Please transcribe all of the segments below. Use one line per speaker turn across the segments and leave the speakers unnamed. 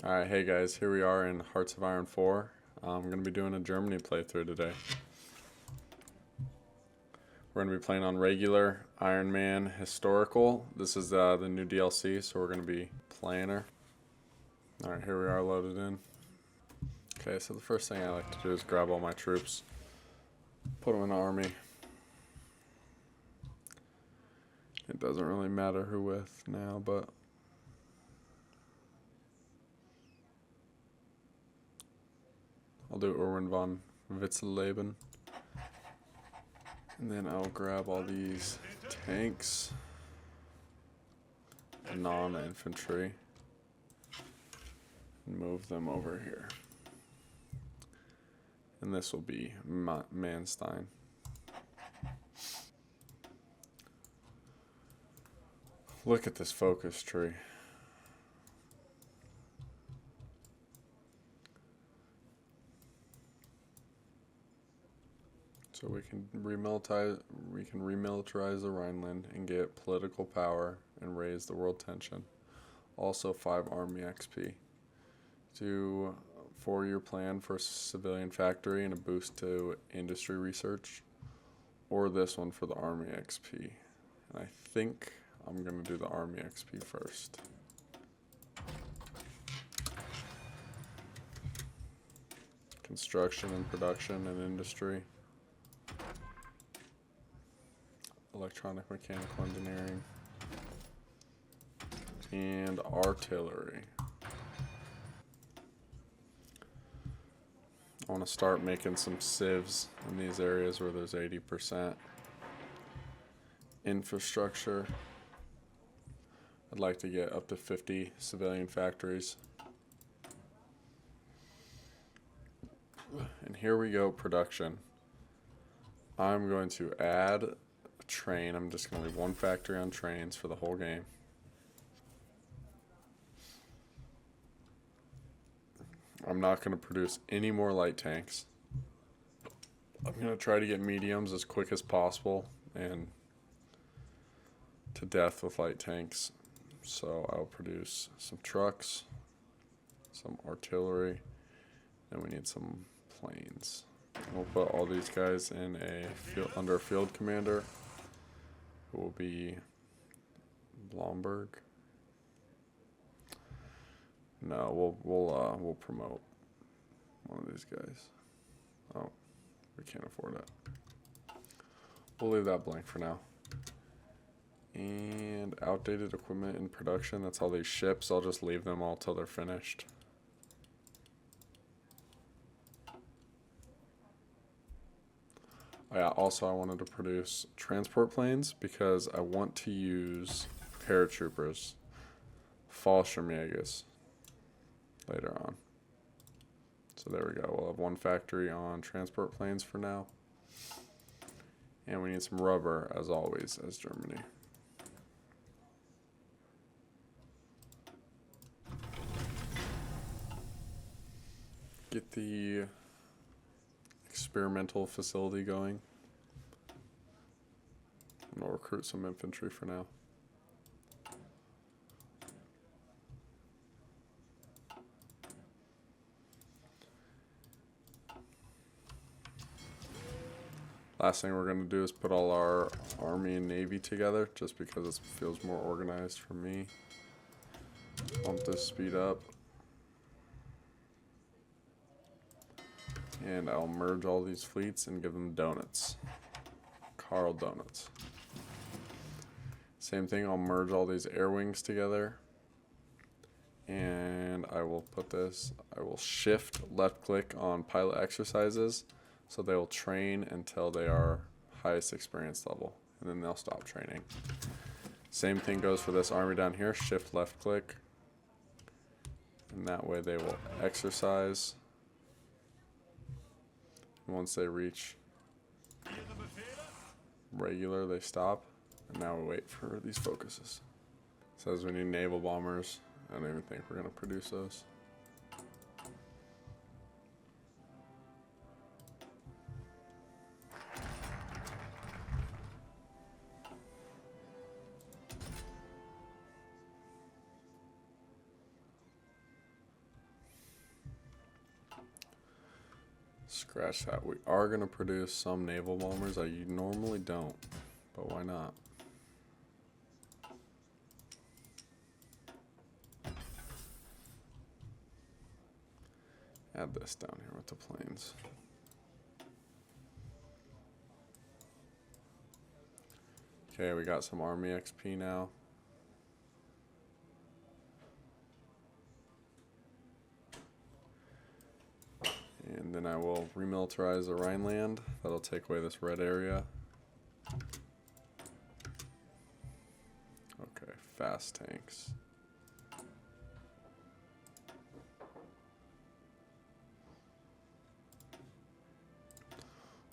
Alright, hey guys, here we are in Hearts of Iron 4. I'm going to be doing a Germany playthrough today. We're going to be playing on regular, Iron Man, historical. This is the new DLC, so we're going to be playing her. Alright, here we are loaded in. Okay, so the first thing I like to do is grab all my troops, put them in an army. It doesn't really matter who with now, but I'll do Erwin von Witzleben. And then I'll grab all these tanks, non-infantry, and move them over here. And this will be Manstein. Look at this focus tree. So we can remilitarize the Rhineland and get political power and raise the world tension. Also 5 army XP. Do 4-year plan for a civilian factory and a boost to industry research. Or this one for the army XP. And I think I'm going to do the army XP first. Construction and production and industry. Electronic mechanical engineering. And artillery. I want to start making some civs in these areas where there's 80%. Infrastructure. I'd like to get up to 50 civilian factories. And here we go, production. I'm going to add a train. I'm just going to leave 1 factory on trains for the whole game. I'm not going to produce any more light tanks. I'm going to try to get mediums as quick as possible and to death with light tanks. So I'll produce some trucks, some artillery, and we need some planes. We'll put all these guys in under a field commander, who will be Blomberg. No, we'll promote one of these guys. Oh, we can't afford it. We'll leave that blank for now. And outdated equipment in production. That's all these ships. I'll just leave them all till they're finished. Oh yeah, also I wanted to produce transport planes because I want to use paratroopers, Fallschirmjägers, later on. So there we go. We'll have 1 factory on transport planes for now. And we need some rubber, as always, as Germany. Get the experimental facility going. I'm going to recruit some infantry for now. Last thing we're going to do is put all our army and navy together, just because it feels more organized for me. Bump this speed up. And I'll merge all these fleets and give them donuts. Carl donuts. Same thing, I'll merge all these air wings together. And I will shift left click on pilot exercises. So they will train until they are highest experience level. And then they'll stop training. Same thing goes for this army down here. Shift left click. And that way they will exercise. Once they reach regular, they stop. And now we wait for these focuses. It says we need naval bombers. I don't even think we're going to produce those. Scratch that. We are going to produce some naval bombers. I normally don't, but why not? Add this down here with the planes. Okay, we got some Army XP now. And then I will remilitarize the Rhineland. That'll take away this red area. Okay, fast tanks.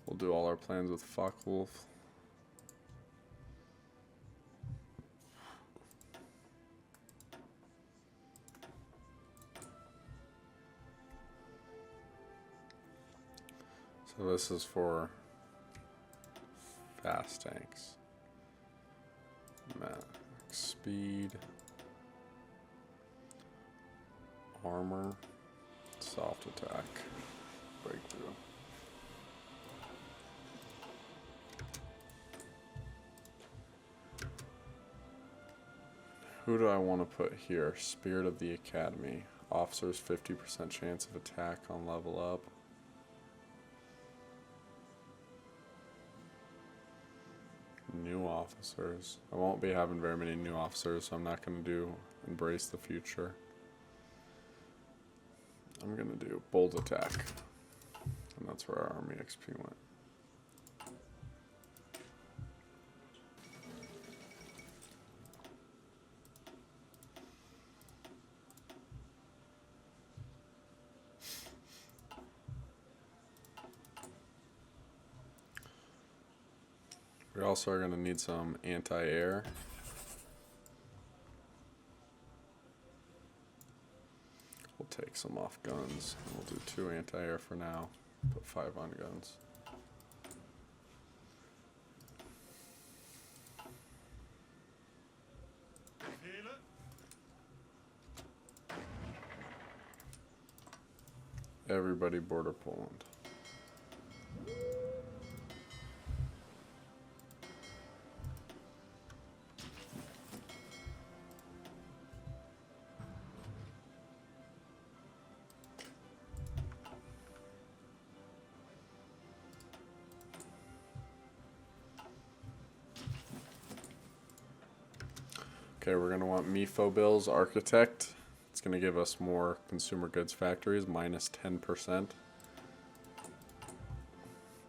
We'll do all our plans with Focke-Wulf. So this is for fast tanks. Max speed, armor, soft attack, breakthrough. Who do I want to put here? Spirit of the Academy. Officers 50% chance of attack on level up. New officers. I won't be having very many new officers, so I'm not going to do Embrace the Future. I'm going to do Bold Attack. And that's where our Army XP went. We also are going to need some anti-air. We'll take some off guns. We'll do 2 anti-air for now. Put 5 on guns. Everybody border Poland. Okay, we're going to want Mephobil's Architect. It's going to give us more consumer goods factories, minus 10%.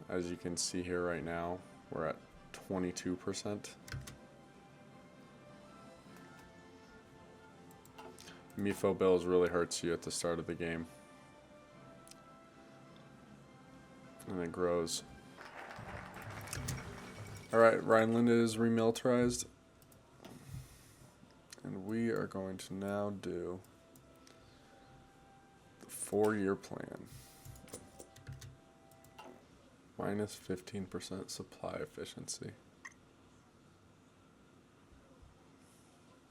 As you can see here right now, we're at 22%. Mephobil's really hurts you at the start of the game. And it grows. Alright, Rhineland is remilitarized. And we are going to now do the 4-year plan. Minus 15% supply efficiency.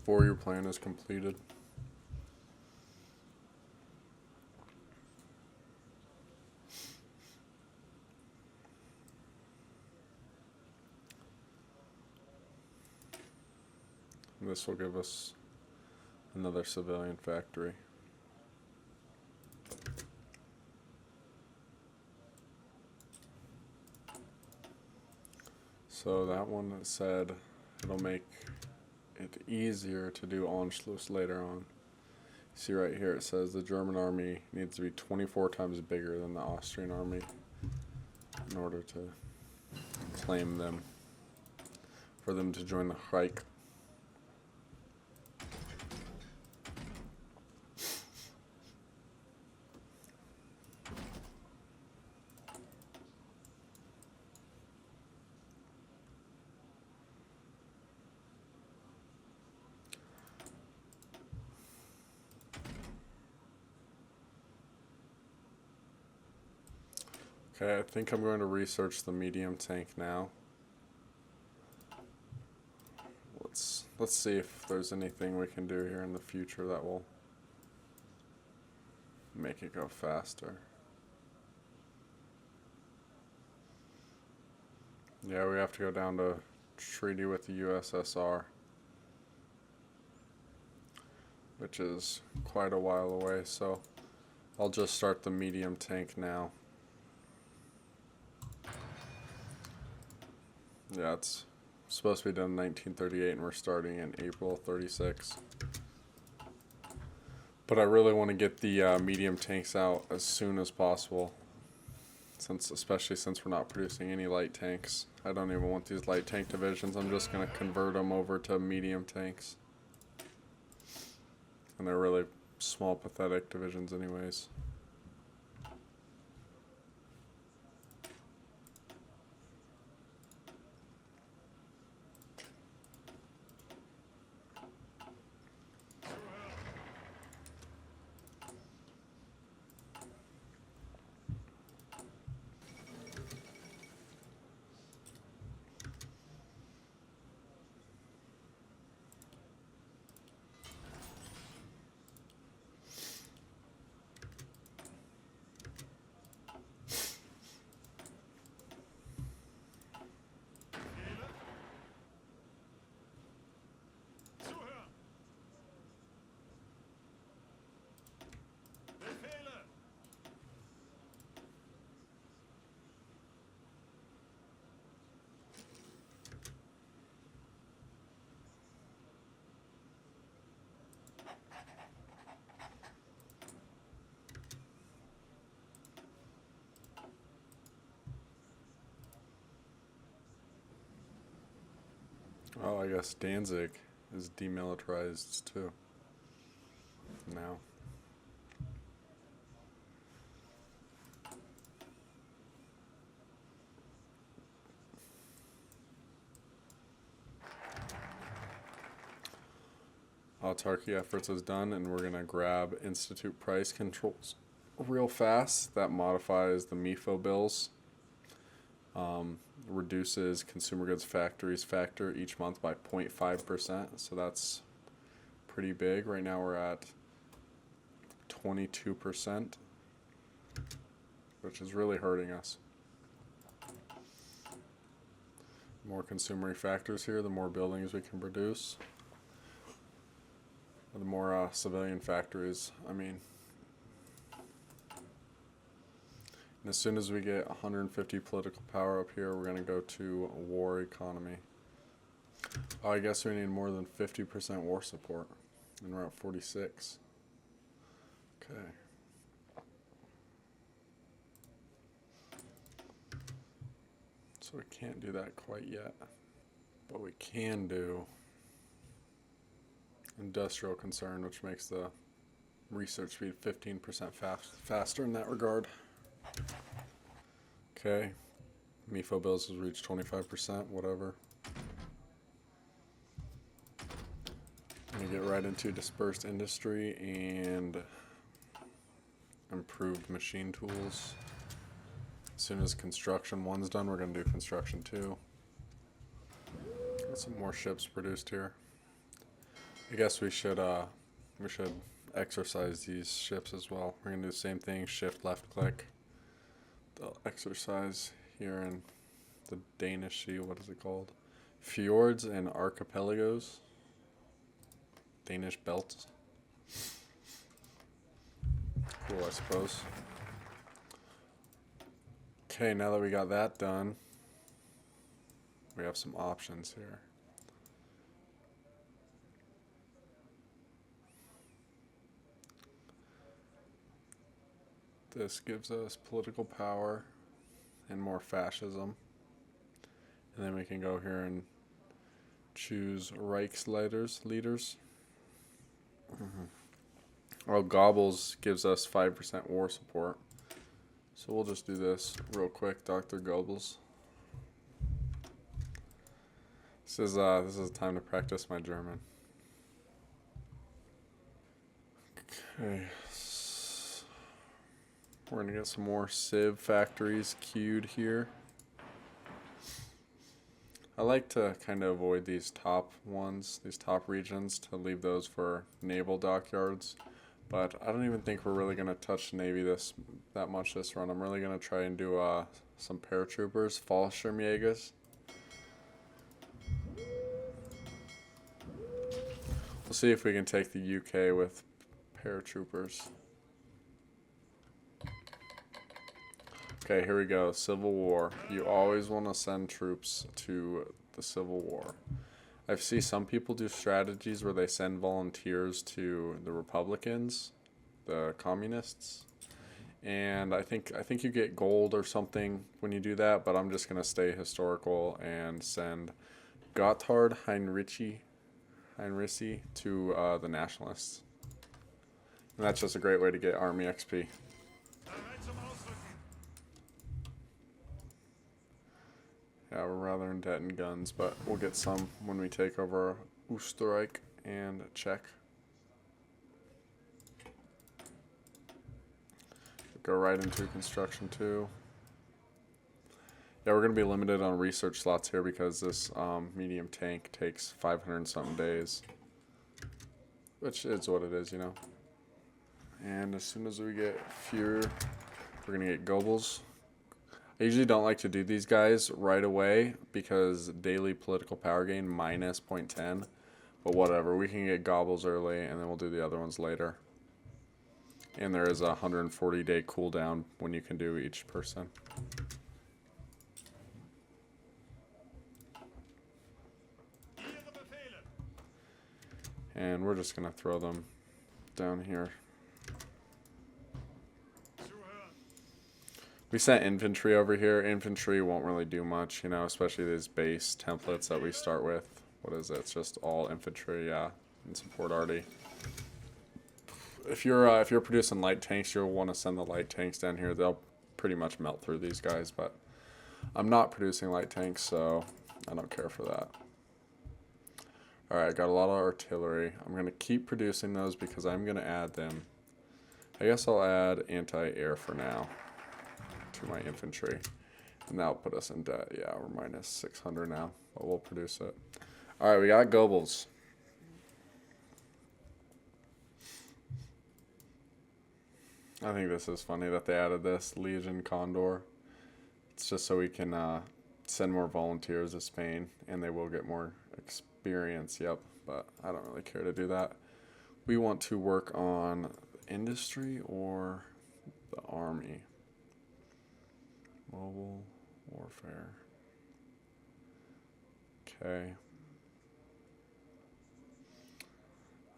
4-year plan is completed. This will give us another civilian factory. So that one said it'll make it easier to do Anschluss later on. See right here it says the German army needs to be 24 times bigger than the Austrian army in order to claim them, for them to join the Reich. Okay, I think I'm going to research the medium tank now. Let's see if there's anything we can do here in the future that will make it go faster. Yeah, we have to go down to treaty with the USSR, which is quite a while away, so I'll just start the medium tank now. Yeah, it's supposed to be done in 1938 and we're starting in April 36. But I really want to get the medium tanks out as soon as possible, especially since we're not producing any light tanks. I don't even want these light tank divisions. I'm just going to convert them over to medium tanks. And they're really small, pathetic divisions anyways. Oh, I guess Danzig is demilitarized too. Now. Autarky efforts is done, and we're gonna grab Institute price controls real fast. That modifies the MIFO bills. Reduces consumer goods factories factor each month by 0.5%, so that's pretty big. Right now we're at 22%, which is really hurting us. The more consumer factors here, the more buildings we can produce. The more civilian factories, and as soon as we get 150 political power up here, we're going to go to a war economy. Oh, I guess we need more than 50% war support, and we're at 46. Okay. So we can't do that quite yet, but we can do industrial concern, which makes the research speed 15% faster in that regard. Okay, MIFO bills has reached 25%, whatever. I'm gonna get right into dispersed industry and improved machine tools. As soon as construction 1's done, we're gonna do construction 2. Got some more ships produced here. I guess we should exercise these ships as well. We're gonna do the same thing, shift left click. They'll exercise here in the Danish Sea, what is it called? Fjords and archipelagos. Danish belts. Cool, I suppose. Okay, now that we got that done, we have some options here. This gives us political power and more fascism. And then we can go here and choose Reich's leaders. Oh, Gobbles gives us 5% war support. So we'll just do this real quick, Dr. Goebbels. This is time to practice my German. Okay. We're going to get some more Civ factories queued here. I like to kind of avoid these top ones, these top regions, to leave those for naval dockyards. But I don't even think we're really going to touch Navy that much this run. I'm really going to try and do some paratroopers, Fallschirmjägers. We'll see if we can take the UK with paratroopers. Okay, here we go. Civil War. You always want to send troops to the Civil War. I see some people do strategies where they send volunteers to the Republicans, the communists, and I think you get gold or something when you do that. But I'm just gonna stay historical and send Gotthard Heinrici to the nationalists, and that's just a great way to get army XP. Yeah, we're rather in debt in guns, but we'll get some when we take over Österreich and Czech. Go right into construction too. Yeah, we're going to be limited on research slots here because this medium tank takes 500 and something days. Which is what it is, you know. And as soon as we get fewer, we're going to get Goebbels. I usually don't like to do these guys right away because daily political power gain minus 0.10. But whatever, we can get Goebbels early and then we'll do the other ones later. And there is a 140-day cooldown when you can do each person. And we're just going to throw them down here. We sent infantry over here. Infantry won't really do much, you know, especially these base templates that we start with. What is it? It's just all infantry, yeah, and support arty. If you're producing light tanks, you'll want to send the light tanks down here. They'll pretty much melt through these guys, but I'm not producing light tanks, so I don't care for that. Alright, got a lot of artillery. I'm going to keep producing those because I'm going to add them. I guess I'll add anti-air for now to my infantry. And that'll put us in debt. Yeah, we're minus 600 now, but we'll produce it. Alright, we got Goebbels. I think this is funny that they added this, Legion Condor. It's just so we can send more volunteers to Spain, and they will get more experience, yep, but I don't really care to do that. We want to work on industry or the army. Mobile warfare. Okay.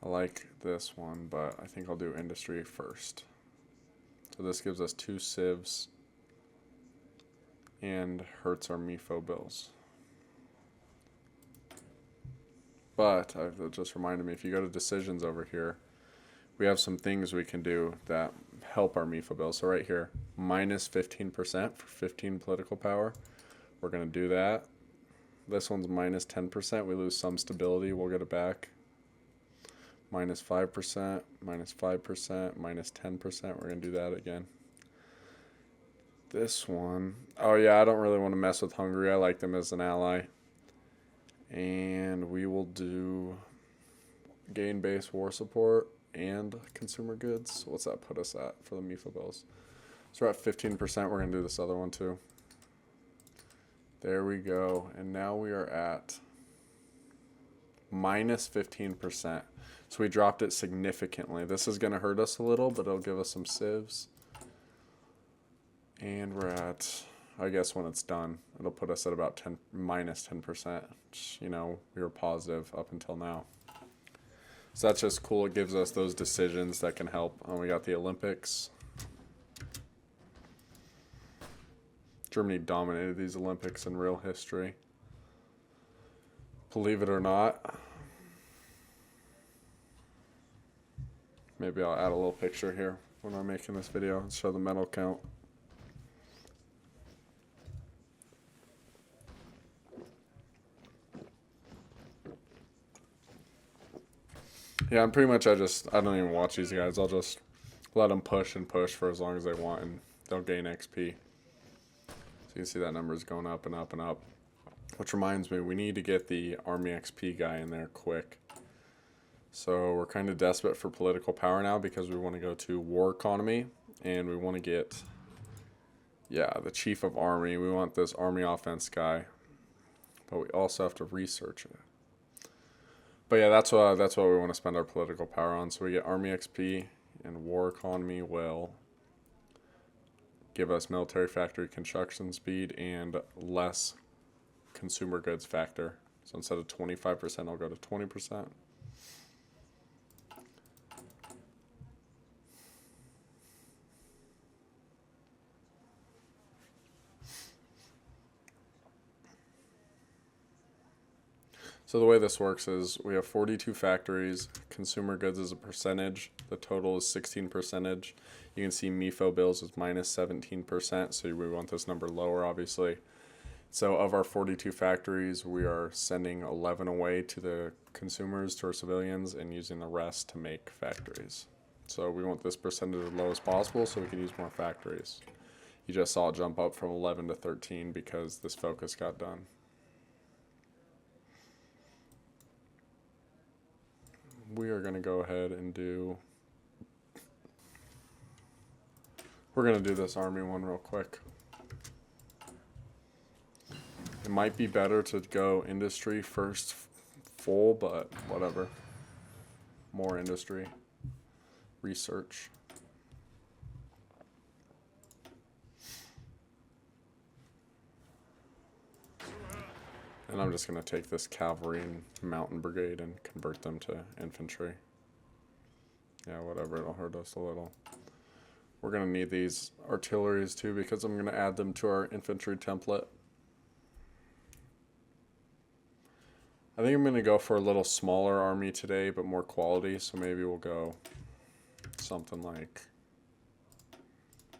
I like this one, but I think I'll do industry first. So this gives us 2 civs and hurts our MIFO bills. But that just reminded me, if you go to decisions over here, we have some things we can do that help our MIFO bills. So right here, minus 15% for 15 political power. We're going to do that. This one's minus 10%. We lose some stability. We'll get it back. Minus 5%, minus 5%, minus 10%. We're going to do that again. This one, oh yeah, I don't really want to mess with Hungary. I like them as an ally. And we will do gain base war support and consumer goods. What's that put us at for the MIFO bills? So we're at 15%. We're going to do this other one too. There we go. And now we are at minus 15%. So we dropped it significantly. This is going to hurt us a little, but it'll give us some civs. And we're at, I guess when it's done, it'll put us at about minus 10%. Which, you know, we were positive up until now. So that's just cool. It gives us those decisions that can help. We got the Olympics. Germany dominated these Olympics in real history. Believe it or not. Maybe I'll add a little picture here when I'm making this video and show the medal count. Yeah, I'm pretty much, I don't even watch these guys. I'll just let them push and push for as long as they want, and they'll gain XP. So you can see that number is going up and up and up. Which reminds me, we need to get the Army XP guy in there quick. So we're kind of desperate for political power now because we want to go to war economy, and we want to get, yeah, the chief of army. We want this army offense guy, but we also have to research it. But yeah, that's what we want to spend our political power on. So we get Army XP, and War Economy will give us military factory construction speed and less consumer goods factor. So instead of 25%, I'll go to 20%. So the way this works is we have 42 factories. Consumer goods is a percentage. The total is 16 percentage. You can see MIFO bills is minus 17%. So we want this number lower, obviously. So of our 42 factories, we are sending 11 away to the consumers, to our civilians, and using the rest to make factories. So we want this percentage as low as possible so we can use more factories. You just saw it jump up from 11 to 13 because this focus got done. We are going to go ahead and we're going to do this army one real quick. It might be better to go industry first full, but whatever. More industry. Research. And I'm just going to take this cavalry and mountain brigade and convert them to infantry. Yeah, whatever, it'll hurt us a little. We're going to need these artilleries too because I'm going to add them to our infantry template. I think I'm going to go for a little smaller army today, but more quality. So maybe we'll go something like,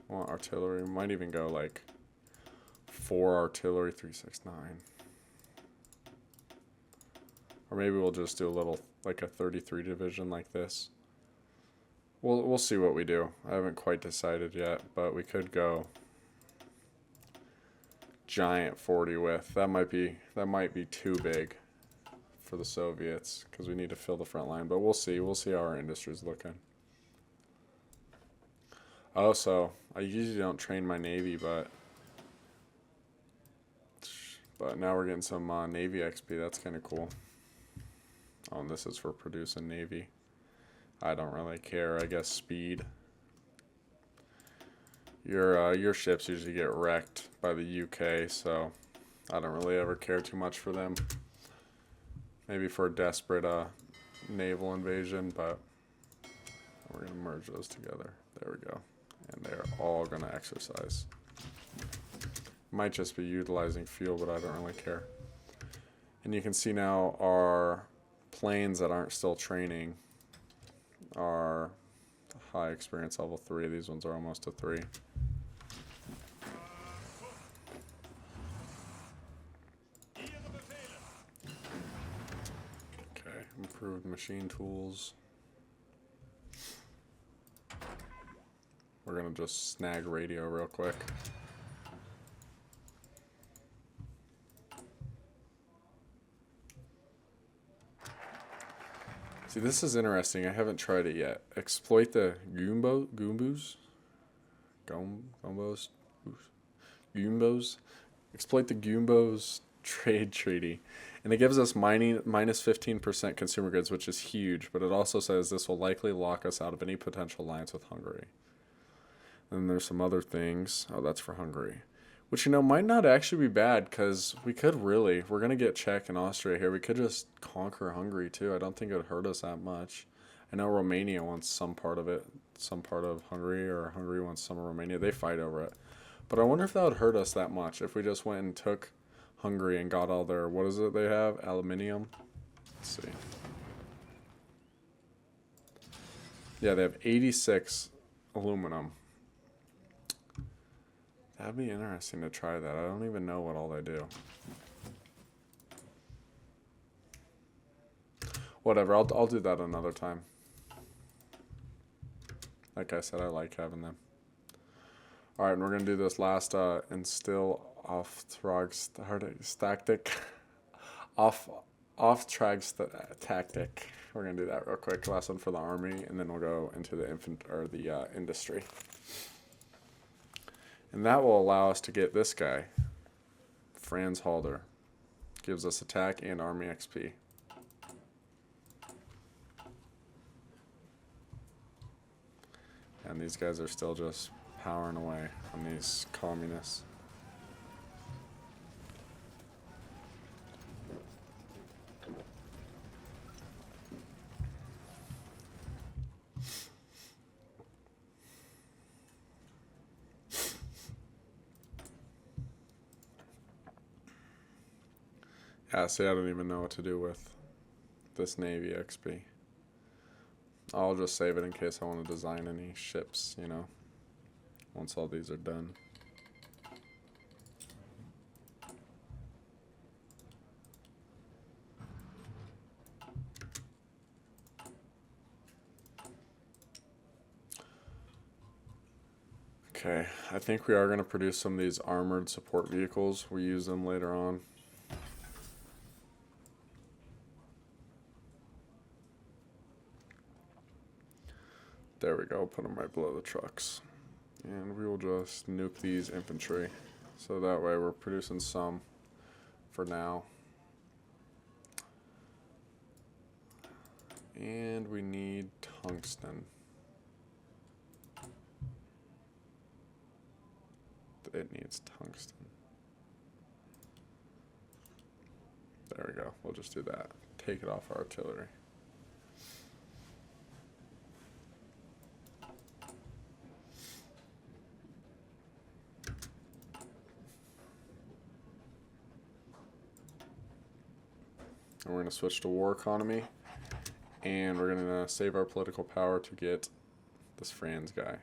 well, artillery. We might even go like 4 artillery, 369. Or maybe we'll just do a little, like a 33 division like this. We'll see what we do. I haven't quite decided yet, but we could go giant 40 width. That might be too big for the Soviets because we need to fill the front line. But we'll see. We'll see how our industry's looking. Oh, so I usually don't train my Navy, but now we're getting some Navy XP. That's kind of cool. Oh, and this is for producing Navy. I don't really care. I guess speed. Your ships usually get wrecked by the UK, so I don't really ever care too much for them. Maybe for a desperate naval invasion, but we're gonna merge those together. There we go. And they're all gonna exercise. Might just be utilizing fuel, but I don't really care. And you can see now our planes that aren't still training are high experience level 3. These ones are almost a 3. Okay, improved machine tools. We're gonna just snag radio real quick. See, this is interesting. I haven't tried it yet. Exploit the Goombos. Exploit the Goombos trade treaty. And it gives us minus 15% consumer goods, which is huge. But it also says this will likely lock us out of any potential alliance with Hungary. And then there's some other things. Oh, that's for Hungary. Which, might not actually be bad because we could we're going to get Czech and Austria here. We could just conquer Hungary too. I don't think it would hurt us that much. I know Romania wants some part of it, some part of Hungary, or Hungary wants some of Romania. They fight over it. But I wonder if that would hurt us that much if we just went and took Hungary and got all their, what is it they have? Aluminium? Let's see. Yeah, they have 86 aluminum. That'd be interesting to try that. I don't even know what all they do. Whatever, I'll do that another time. Like I said, I like having them. Alright, and we're going to do this last instill tactic. Off-track tactic. We're going to do that real quick. Last one for the army, and then we'll go into the industry. And that will allow us to get this guy, Franz Halder. Gives us attack and army XP. and these guys are still just powering away on these communists. Yeah, see, I don't even know what to do with this Navy XP. I'll just save it in case I want to design any ships, you know, once all these are done. Okay, I think we are going to produce some of these armored support vehicles. We use them later on. There we go, put them right below the trucks. And we will just nuke these infantry. So that way we're producing some for now. And we need tungsten. It needs tungsten. There we go. We'll just do that. Take it off our artillery. And we're going to switch to war economy. And we're going to save our political power to get this Franz guy,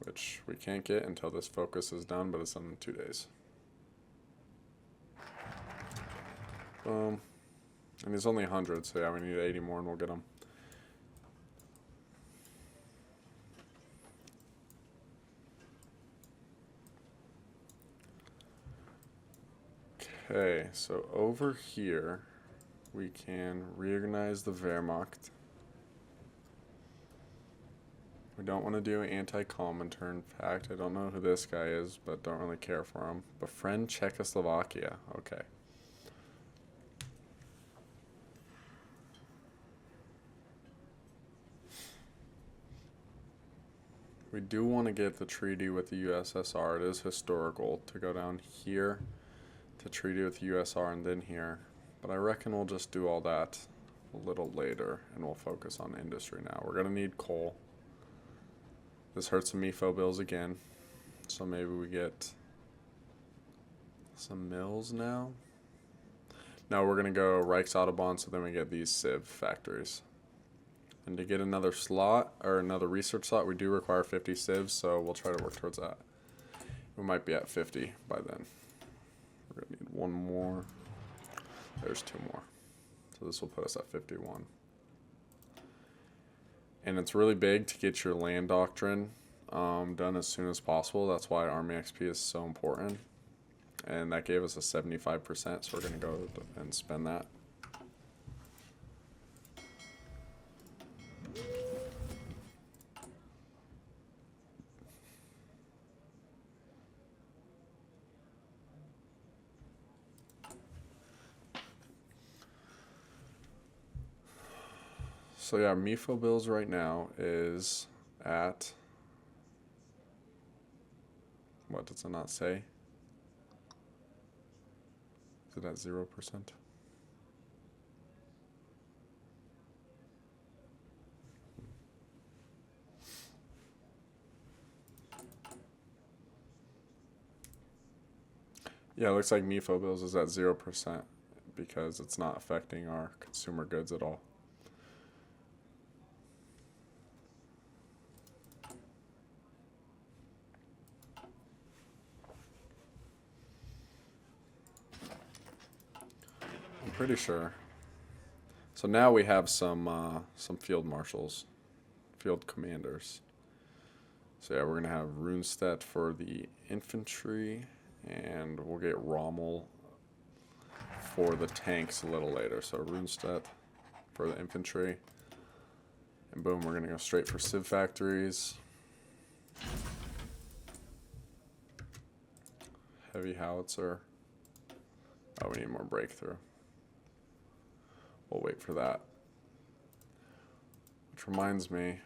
which we can't get until this focus is done, but it's done in 2 days. Boom. And he's only 100, so yeah, we need 80 more and we'll get him. Okay, so over here we can reorganize the Wehrmacht. We don't want to do anti-Comintern. In fact, I don't know who this guy is, but don't really care for him. Befriend Czechoslovakia. Okay. We do want to get the treaty with the USSR. It is historical to go down here to treaty with the USSR and then here. But I reckon we'll just do all that a little later and we'll focus on industry now. We're going to need coal. This hurts some MIFO bills again. So maybe we get some mills now. No, we're going to go Reichsautobahn, so then we get these Civ factories. And to get another slot, or another research slot, we do require 50 civs, so we'll try to work towards that. We might be at 50 by then. We're going to need one more. There's 2 more. So this will put us at 51. And it's really big to get your land doctrine done as soon as possible. That's why Army XP is so important. And that gave us a 75%, so we're going to go and spend that. So yeah, MIFO bills right now is at, what does it not say? Is it at 0%? Yeah, it looks like MIFO bills is at 0% because it's not affecting our consumer goods at all. Pretty sure. So now we have some field marshals, field commanders. So yeah, we're gonna have Runstedt for the infantry, and we'll get Rommel for the tanks a little later. So Runstedt for the infantry, and boom, we're gonna go straight for Civ factories. Heavy howitzer. Oh, we need more breakthrough. We'll wait for that. Which reminds me,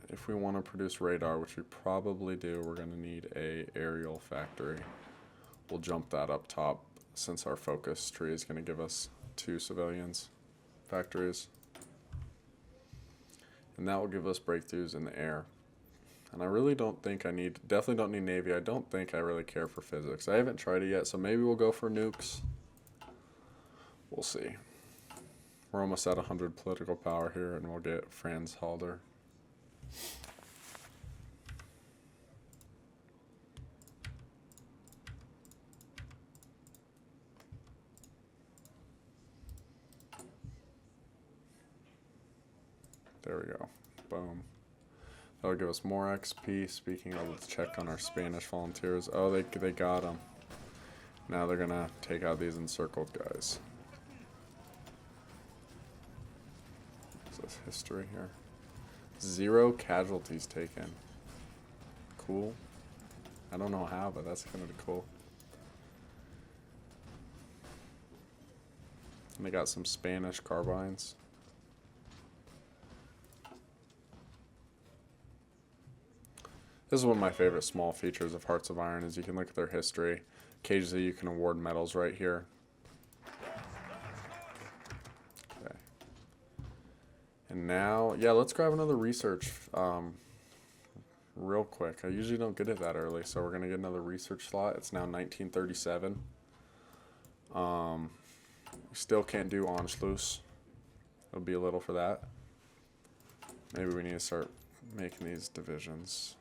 if we want to produce radar, which we probably do, we're going to need a aerial factory. We'll jump that up top since our focus tree is going to give us 2 civilians factories. And that will give us breakthroughs in the air. And I really don't think I need, definitely don't need Navy. I don't think I really care for physics. I haven't tried it yet, so maybe we'll go for nukes. We'll see. We're almost at 100 political power here, and we'll get Franz Halder. There we go. Boom. That'll give us more XP. Speaking of, let's check on our Spanish volunteers. Oh, they got them. Now they're going to take out these encircled guys. What's this history here? 0 casualties taken. Cool. I don't know how, but that's kind of cool. And they got some Spanish carbines. This is one of my favorite small features of Hearts of Iron is you can look at their history. Occasionally you can award medals right here. Okay. And now, yeah, let's grab another research real quick. I usually don't get it that early, so we're going to get another research slot. It's now 1937. We still can't do Anschluss. It'll be a little for that. Maybe we need to start making these divisions.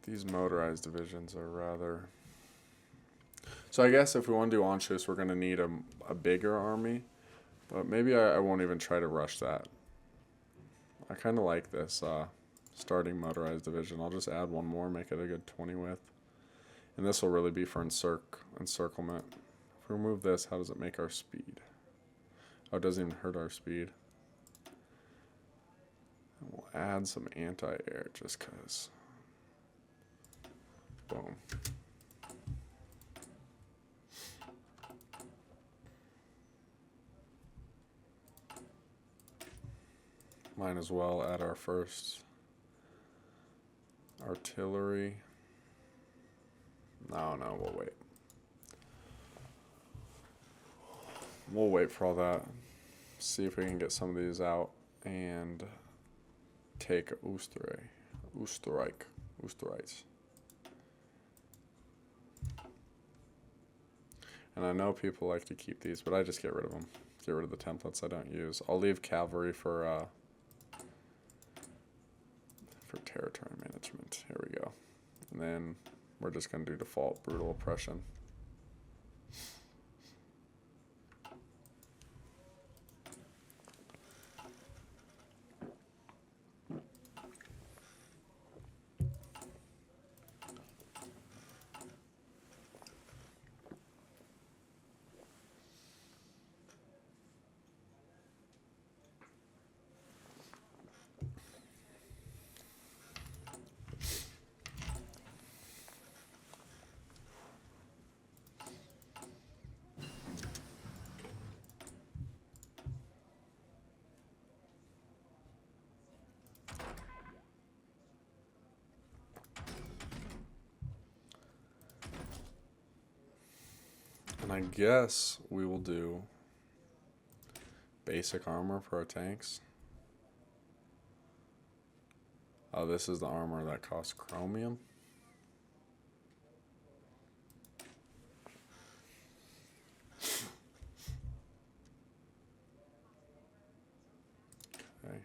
These motorized divisions are rather... So I guess if we want to do Anschluss, we're going to need a bigger army. But maybe I won't even try to rush that. I kind of like this starting motorized division. I'll just add one more, make it a good 20 width. And this will really be for encirclement. If we remove this, how does it make our speed? Oh, it doesn't even hurt our speed. And we'll add some anti-air just because. Boom. Might as well add our first artillery. No, we'll wait. We'll wait for all that. See if we can get some of these out and take Österreich. And I know people like to keep these, but I just get rid of them. Get rid of the templates I don't use. I'll leave cavalry for territory management. Here we go. And then we're just going to do default brutal oppression. And I guess we will do basic armor for our tanks. Oh, this is the armor that costs chromium. Okay.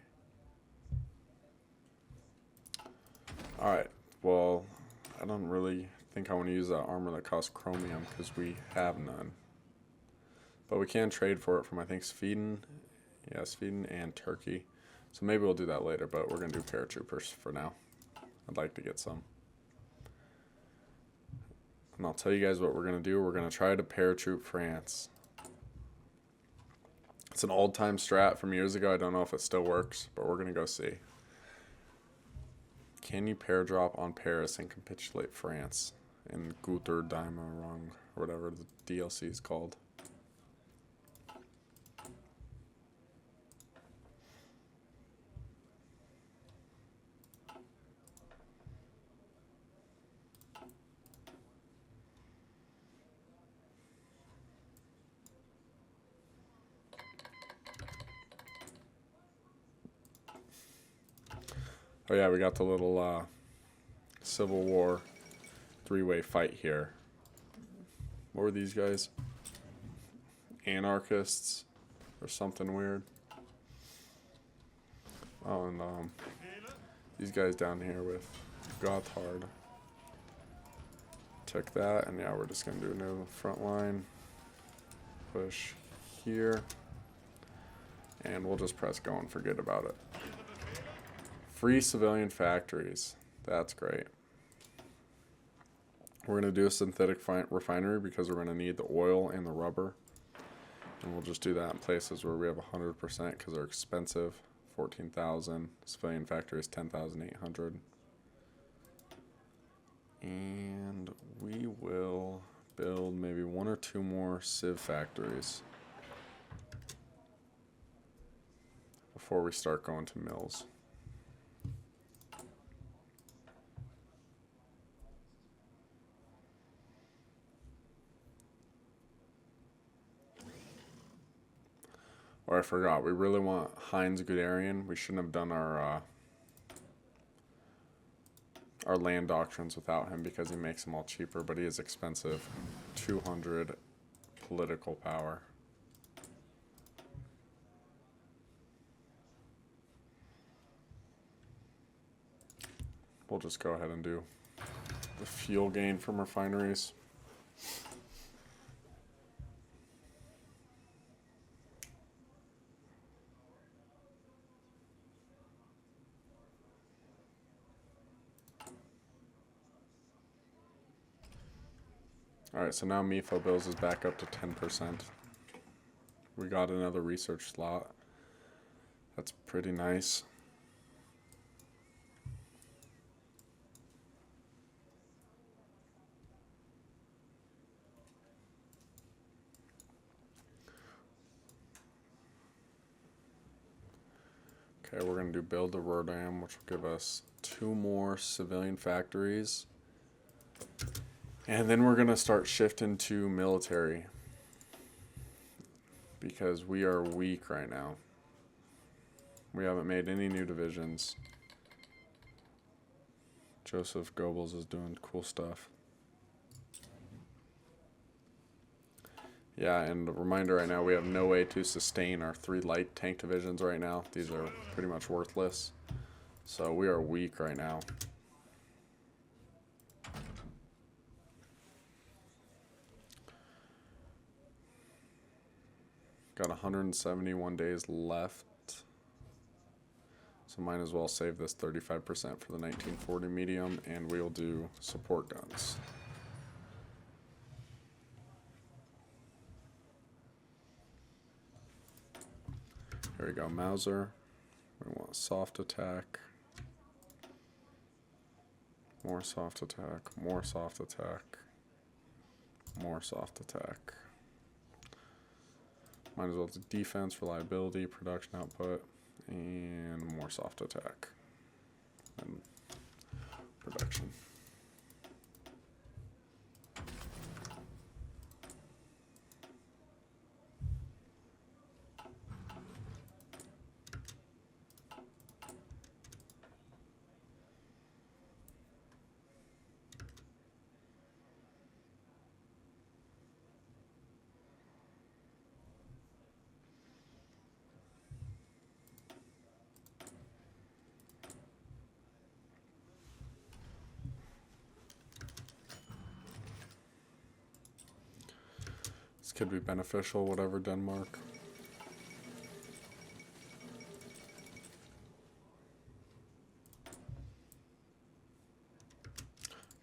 Alright, well, I don't really think I want to use that armor that costs chromium because we have none. But we can trade for it from, I think, Sweden. Yeah, Sweden and Turkey. So maybe we'll do that later, but we're going to do paratroopers for now. I'd like to get some. And I'll tell you guys what we're going to do. We're going to try to paratroop France. It's an old-time strat from years ago. I don't know if it still works, but we're going to go see. Can you paradrop on Paris and capitulate France in GÖTTERDÄMMERUNG, or whatever the DLC is called? Oh yeah, we got the little Civil War three-way fight here. What were these guys? Anarchists or something weird. Oh, and these guys down here with Gotthard. Took that, and yeah, we're just gonna do a new front line. Push here. And we'll just press go and forget about it. Free civilian factories. That's great. We're going to do a synthetic refinery because we're going to need the oil and the rubber. And we'll just do that in places where we have 100% because they're expensive. 14,000. Civilian factories, 10,800. And we will build maybe one or two more civ factories before we start going to mills. Or I forgot, we really want Heinz Guderian. We shouldn't have done our land doctrines without him because he makes them all cheaper, but he is expensive. 200 political power. We'll just go ahead and do the fuel gain from refineries. Alright, so now MIFO bills is back up to 10%. We got another research slot. That's pretty nice. Okay, we're going to do build the Rotterdam, which will give us 2 more civilian factories. And then we're going to start shifting to military. Because we are weak right now. We haven't made any new divisions. Joseph Goebbels is doing cool stuff. Yeah, and a reminder right now, we have no way to sustain our 3 light tank divisions right now. These are pretty much worthless. So we are weak right now. Got 171 days left. So might as well save this 35% for the 1940 medium, and we'll do support guns. Here we go, Mauser. We want soft attack. More soft attack, more soft attack, more soft attack. Might as well do defense, reliability, production output, and more soft attack. And production. This could be beneficial, whatever, Denmark.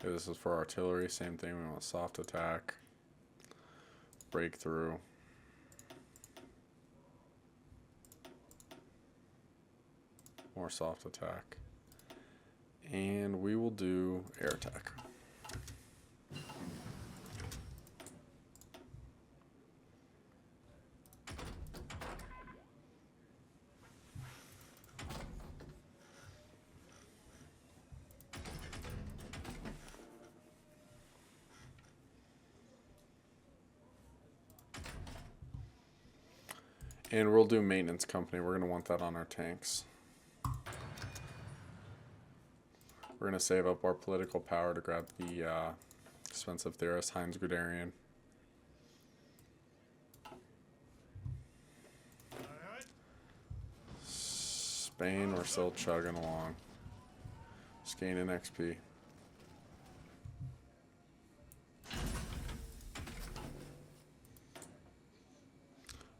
Okay, this is for artillery, same thing, we want soft attack, breakthrough. More soft attack. And we will do air attack. And we'll do maintenance company. We're going to want that on our tanks. We're going to save up our political power to grab the expensive theorist, Heinz Guderian. Spain, we're still chugging along. Just gaining XP.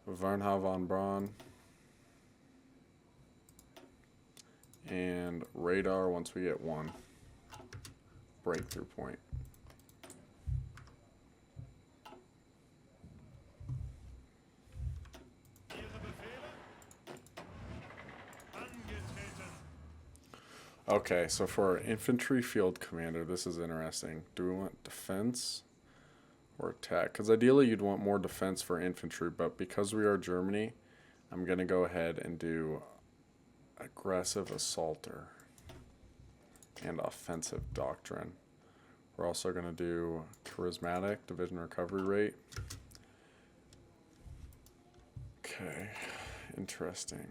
Wernher von Braun. And radar once we get one. Breakthrough point. Okay, so for our infantry field commander, this is interesting. Do we want defense or attack? Because ideally you'd want more defense for infantry, but because we are Germany, I'm going to go ahead and do aggressive assaulter and offensive doctrine. We're also going to do charismatic, division recovery rate. Okay, interesting.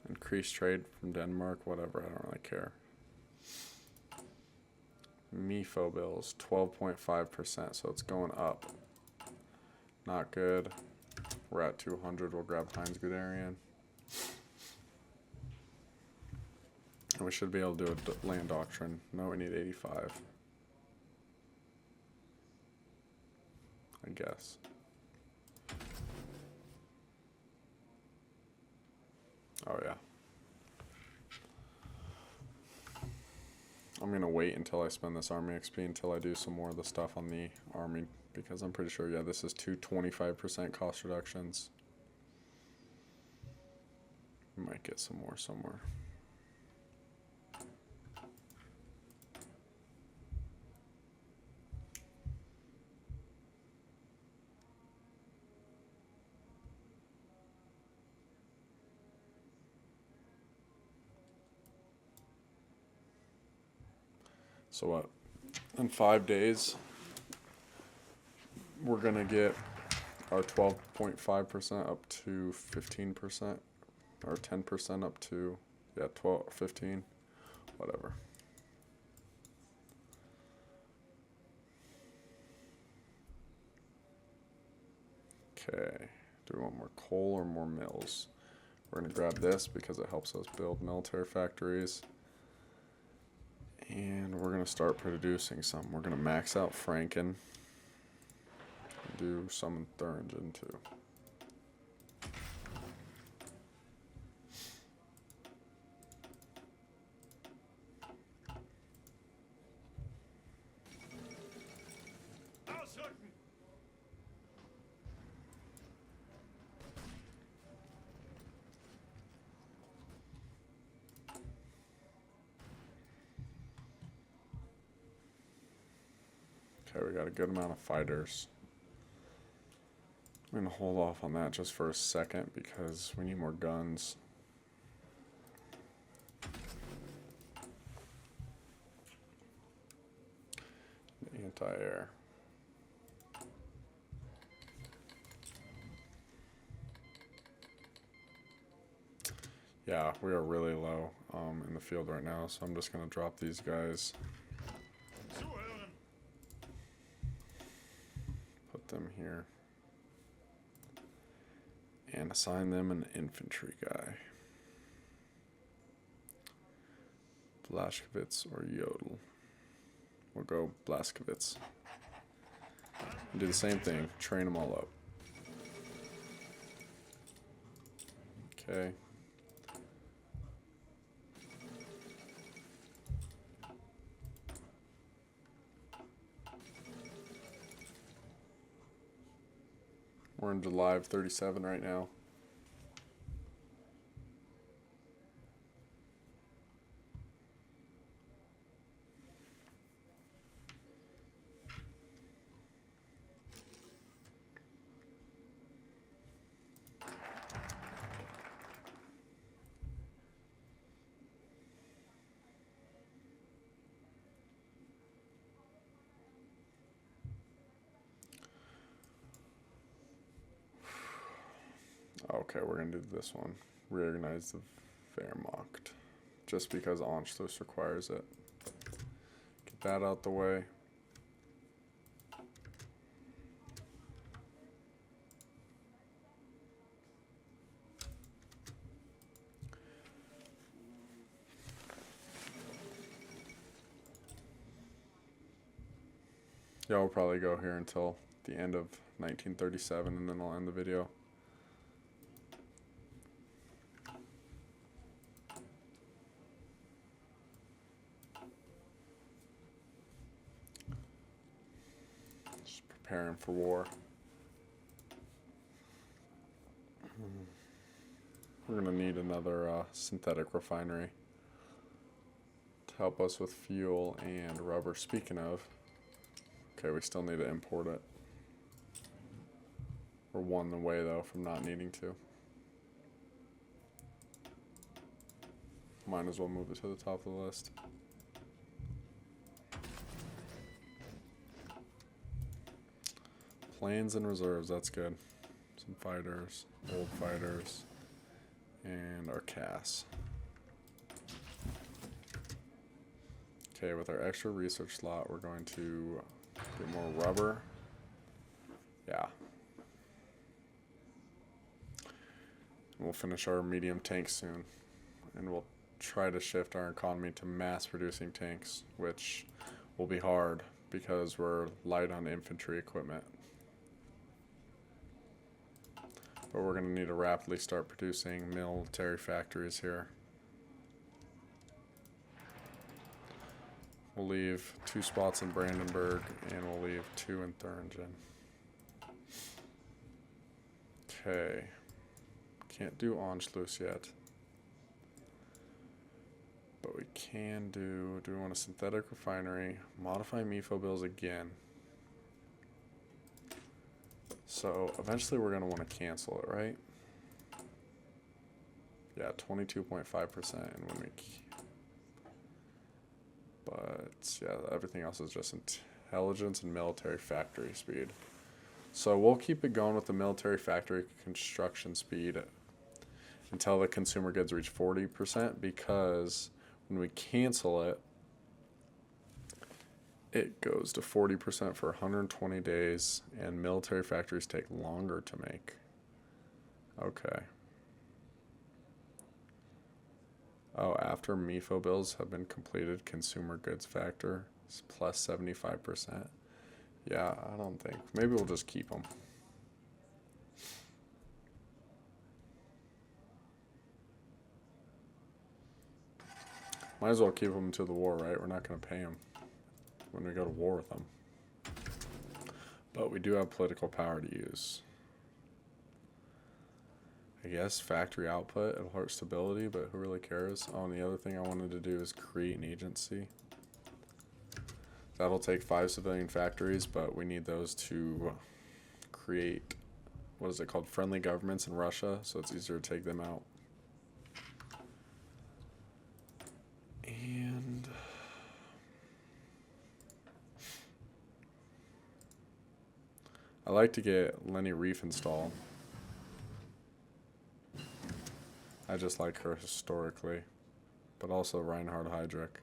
Increased trade from Denmark, whatever, I don't really care. MIFO bills, 12.5%, so it's going up. Not good. We're at 200, we'll grab Heinz Guderian. And we should be able to do a land doctrine. No, we need 85. I guess. Oh yeah. I'm gonna wait until I spend this army XP until I do some more of the stuff on the army, because I'm pretty sure, yeah, this is 25% cost reductions. We might get some more somewhere. So what? In 5 days, we're gonna get our 12.5% up to 15%, or 10% up to, yeah, 12, 15, whatever. Okay, do we want more coal or more mills? We're gonna grab this because it helps us build military factories. And we're going to start producing some. We're going to max out Franken. Do some in Thuringen too. Okay, we got a good amount of fighters. I'm going to hold off on that just for a second because we need more guns. Anti-air. Yeah, we are really low in the field right now, so I'm just going to drop these guys. Put them here. And assign them an infantry guy. Blaskowitz or Yodel. We'll go Blaskowitz. And do the same thing. Train them all up. Okay. We're in July of 37 right now. Okay, we're going to do this one. Reorganize the Wehrmacht. just because Anschluss requires it. Get that out the way. Yeah, we'll probably go here until the end of 1937 and then I'll end the video. Just preparing for war. We're going to need another synthetic refinery to help us with fuel and rubber. Speaking of, okay, we still need to import it. We're one away though from not needing to. Might as well move it to the top of the list. Planes and reserves, that's good. Some fighters, old fighters, and our CAS. Okay, with our extra research slot, we're going to get more rubber. Yeah. We'll finish our medium tanks soon. And we'll try to shift our economy to mass producing tanks, which will be hard because we're light on infantry equipment. But we're going to need to rapidly start producing military factories here. We'll leave 2 spots in Brandenburg, and we'll leave 2 in Thuringen. Okay. Can't do Anschluss yet. But we can do we want a synthetic refinery? Modify MIFO bills again. So eventually we're going to want to cancel it, right? Yeah, 22.5%. And when we... But yeah, everything else is just intelligence and military factory speed. So we'll keep it going with the military factory construction speed until the consumer goods reach 40%, because when we cancel it, it goes to 40% for 120 days, and military factories take longer to make. Okay. Oh, after MIFO bills have been completed, consumer goods factor is plus 75%. Yeah, I don't think. Maybe we'll just keep them. Might as well keep them until the war, right? We're not going to pay them when we go to war with them. But we do have political power to use. I guess factory output, it'll hurt stability, but who really cares? Oh, and the other thing I wanted to do is create an agency. That'll take 5 civilian factories, but we need those to create, what is it called, friendly governments in Russia, so it's easier to take them out. And I like to get Leni Riefenstahl. I just like her historically, but also Reinhard Heydrich.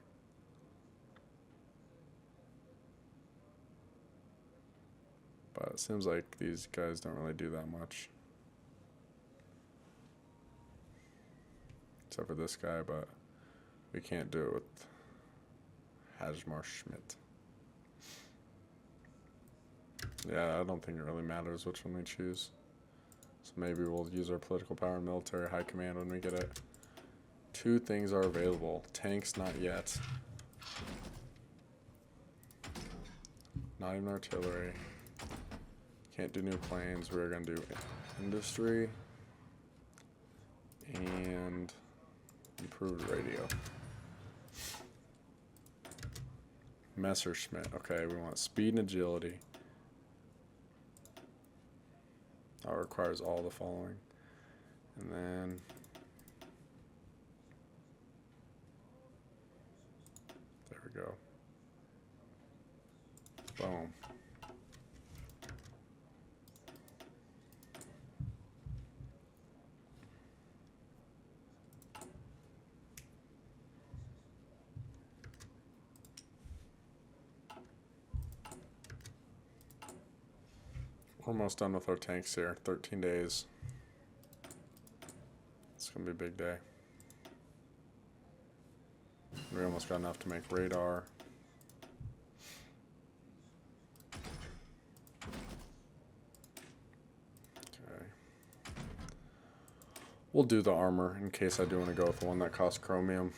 But it seems like these guys don't really do that much. Except for this guy, but we can't do it with Hajmar Schmidt. Yeah, I don't think it really matters which one we choose. So maybe we'll use our political power and military high command when we get it. 2 things are available. Tanks, not yet. Not even artillery. Can't do new planes. We're going to do industry and improved radio. Messerschmitt. Okay, we want speed and agility. That requires all the following. And then there we go. Boom. Almost done with our tanks here. 13 days. It's going to be a big day. We almost got enough to make radar. Okay. We'll do the armor in case I do want to go with the one that costs chromium.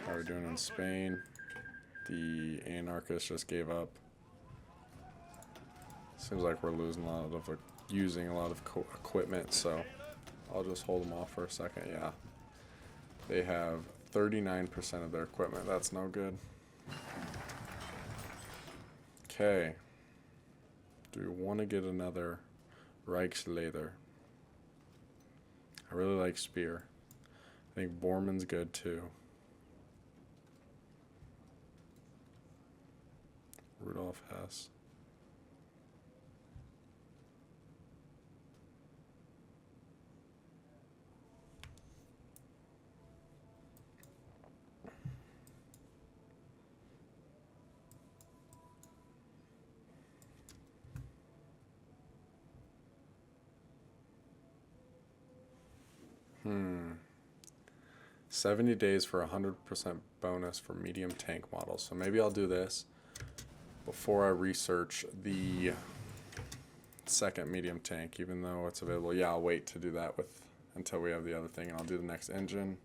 How are we doing in Spain? The anarchists just gave up. Seems like we're losing a lot of, using a lot of equipment, so I'll just hold them off for a second. Yeah, they have 39% of their equipment. That's no good. Okay. Do we want to get another Reichsleder? I really like Spear. I think Bormann's good too. Rudolf Hess. Hmm. 70 days for 100% bonus for medium tank models. So maybe I'll do this before I research the second medium tank, even though it's available. Yeah, I'll wait to do that until we have the other thing, and I'll do the next engine.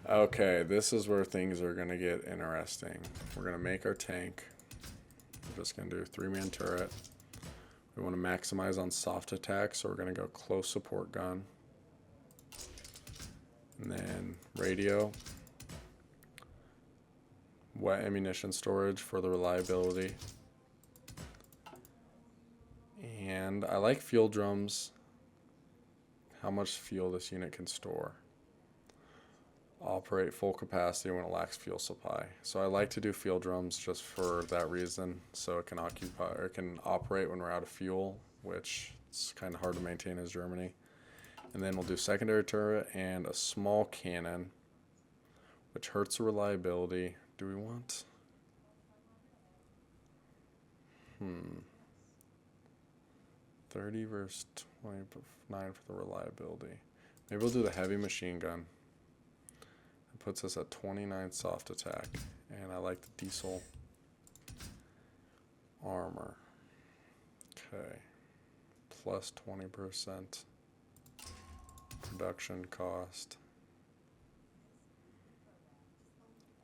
Okay, this is where things are going to get interesting. We're going to make our tank. We're just going to do a 3-man turret. We want to maximize on soft attack, so we're going to go close support gun. And then radio. Wet ammunition storage for the reliability. And I like fuel drums. How much fuel this unit can store. Operate full capacity when it lacks fuel supply. So I like to do fuel drums just for that reason, so it can operate when we're out of fuel, which it's kind of hard to maintain as Germany. And then we'll do secondary turret and a small cannon, which hurts the reliability. Do we want? 30 versus 29 for the reliability. Maybe we'll do the heavy machine gun. It puts us at 29 soft attack. And I like the diesel armor. Okay. Plus 20% production cost.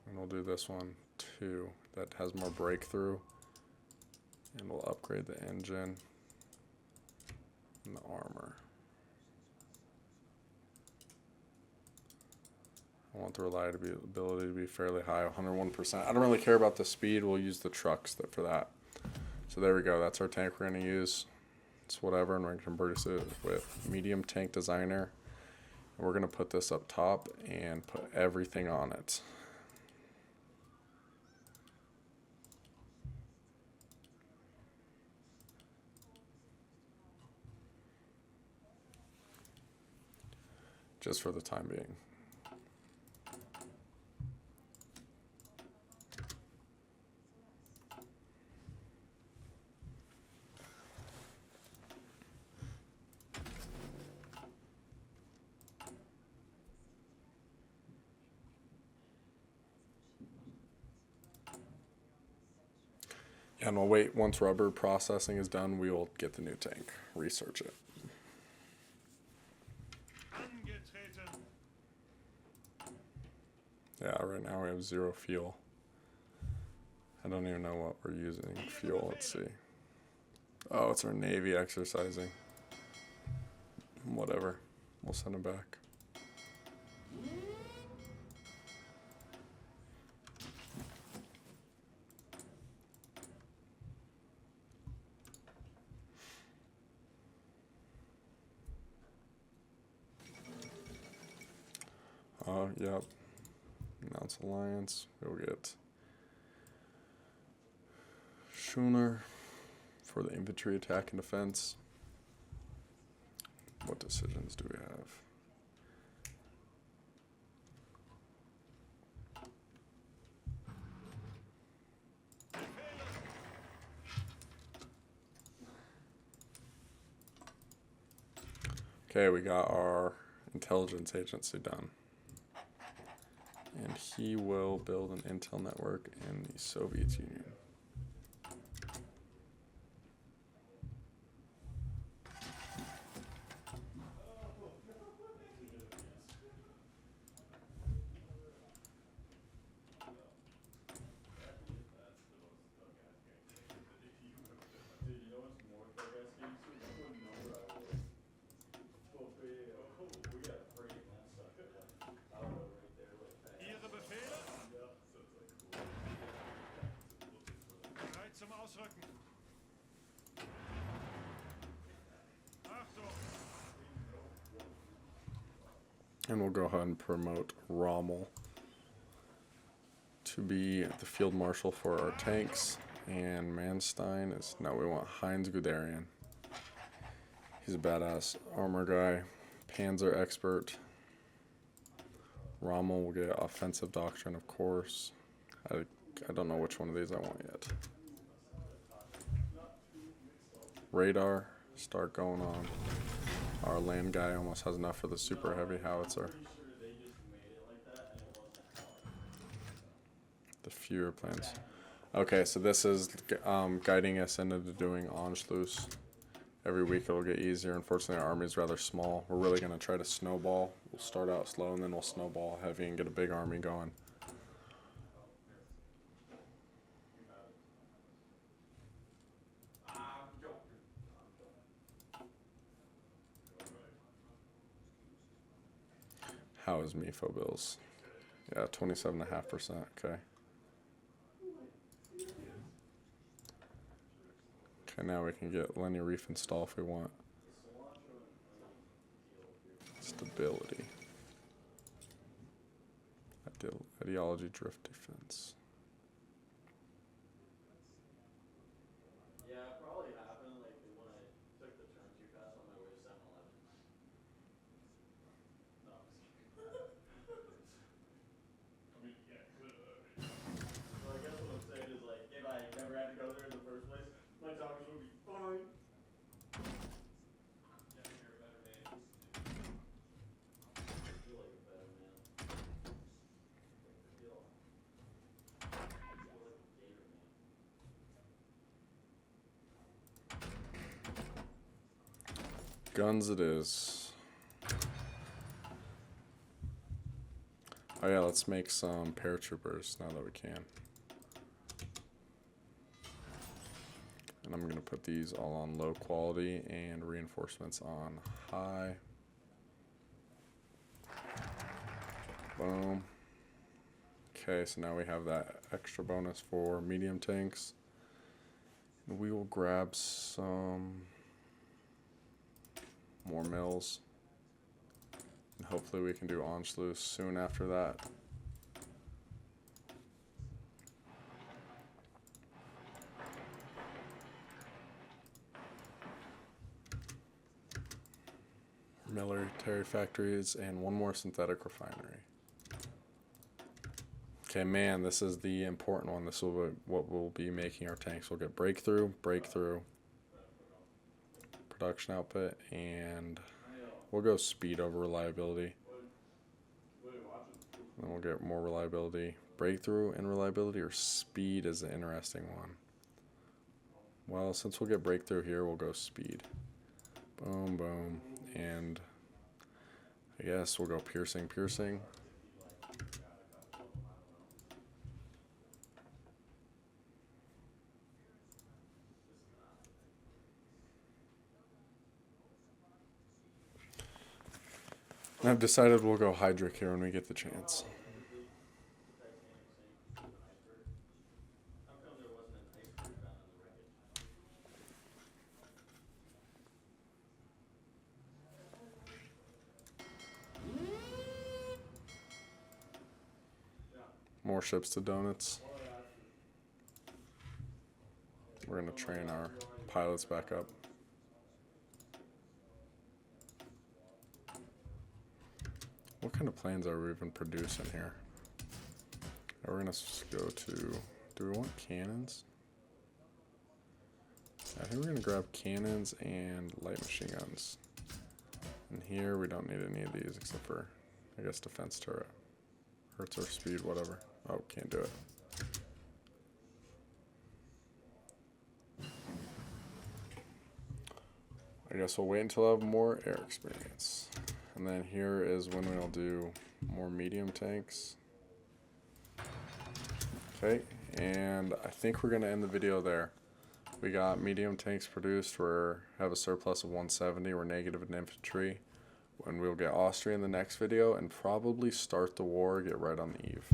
And we'll do this one too. That has more breakthrough. And we'll upgrade the engine and the armor. I want the reliability to be fairly high, 101%. I don't really care about the speed. We'll use the trucks for that. So there we go. That's our tank we're going to use. It's whatever, and we're going to produce it with medium tank designer. And we're going to put this up top and put everything on it. Just for the time being. And we'll wait, once rubber processing is done, we will get the new tank, research it. Yeah, right now we have 0 fuel. I don't even know what we're using fuel. Let's see. Oh, it's our Navy exercising. Whatever. We'll send them back. Yep. Announce alliance. We'll get Schooner for the infantry attack and defense. What decisions do we have? Okay, we got our intelligence agency done. And he will build an intel network in the Soviet Union. And we'll go ahead and promote Rommel to be the field marshal for our tanks. And Manstein is, no, we want Heinz Guderian. He's a badass armor guy, panzer expert. Rommel will get offensive doctrine, of course. I don't know which one of these I want yet. Radar, start going on. Our land guy almost has enough for the super heavy howitzer. The fewer plans. Okay, so this is guiding us into doing Anschluss. Every week it'll get easier. Unfortunately, our army is rather small. We're really going to try to snowball. We'll start out slow and then we'll snowball heavy and get a big army going. How is MIFO bills? Yeah, 27.5%. Okay. Okay, now we can get Lenny Riefenstahl if we want. Stability. Ideology drift defense.
Yeah, it probably happened like when I took the turn 2 pass on my way to 7-Eleven. No, I'm just kidding. I mean, yeah, it could have. So I guess what I'm saying is like, if I never had to go there in the first place, my tacos would be fine. Yeah, you're a better man. I feel like a better man. I feel like a gator man.
Guns it is. Oh yeah, let's make some paratroopers now that we can. And I'm going to put these all on low quality and reinforcements on high. Boom. Okay, so now we have that extra bonus for medium tanks. And we will grab some more mills. And hopefully we can do Anschluss soon after that. Military factories and one more synthetic refinery. Okay, man, this is the important one. This will be what will be making our tanks. We'll get breakthrough, production output, and we'll go speed over reliability. Then we'll get more reliability. Breakthrough and reliability, or speed is an interesting one. Well, since we'll get breakthrough here, we'll go speed. Boom, boom, and I guess we'll go piercing. And I've decided we'll go Hydric here when we get the chance. More ships to donuts. We're going to train our pilots back up. What kind of planes are we even producing here? We're going to go to, do we want cannons? I think we're going to grab cannons and light machine guns. And here we don't need any of these except for, I guess, defense turret. Hurts our speed, whatever. Oh, can't do it. I guess we'll wait until I have more air experience. And then here is when we'll do more medium tanks. Okay, and I think we're going to end the video there. We got medium tanks produced. We have a surplus of 170. We're negative in infantry. And we'll get Austria in the next video and probably start the war, get right on the eve.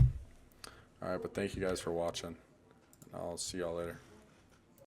Alright, but thank you guys for watching. I'll see y'all later.